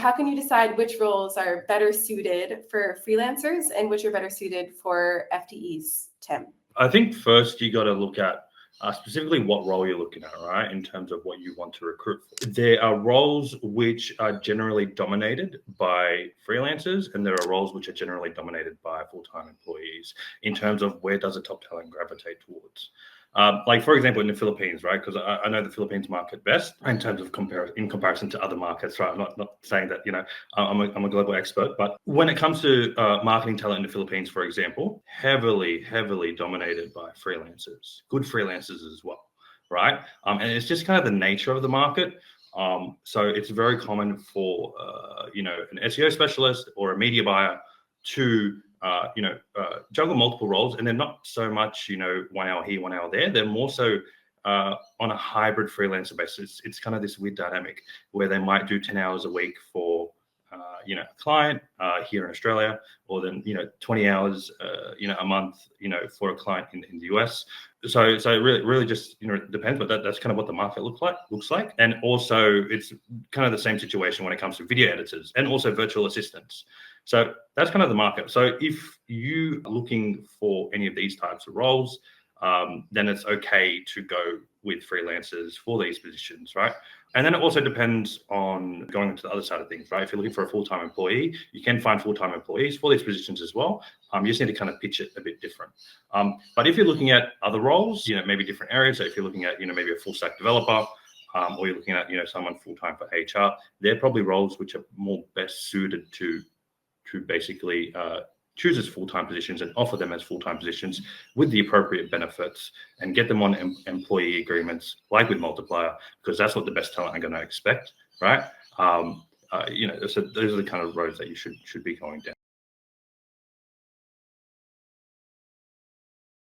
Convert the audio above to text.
how can you decide which roles are better suited for freelancers and which are better suited for FTEs, Tim? I think first you got to look at specifically what role you're looking at, right? In terms of what you want to recruit for. There are roles which are generally dominated by freelancers, and there are roles which are generally dominated by full-time employees in terms of where does a top talent gravitate towards. Like, for example, in the Philippines, right? Because I know the Philippines market best in terms of in comparison to other markets, right? I'm not saying that, I'm a global expert, but when it comes to marketing talent in the Philippines, for example, heavily dominated by freelancers, good freelancers as well, right? And it's just kind of the nature of the market. So it's very common for, an SEO specialist or a media buyer to juggle multiple roles, and they're not so much 1 hour here, 1 hour there. They're more so on a hybrid freelancer basis. It's kind of this weird dynamic where they might do 10 hours a week for a client here in Australia, or then 20 hours a month for a client in the US. So it really just depends, but that's kind of what the market looks like. And also it's kind of the same situation when it comes to video editors and also virtual assistants. So that's kind of the market. So if you are looking for any of these types of roles, then it's okay to go with freelancers for these positions, right? And then it also depends on going to the other side of things, right? If you're looking for a full-time employee, you can find full-time employees for these positions as well. You just need to kind of pitch it a bit different. But if you're looking at other roles, maybe different areas. So if you're looking at, maybe a full-stack developer, or you're looking at, someone full-time for HR, they're probably roles which are more best suited to basically choose as full-time positions and offer them as full-time positions with the appropriate benefits and get them on employee agreements like with Multiplier, because that's what the best talent are going to expect, right? So those are the kind of roads that you should be going down.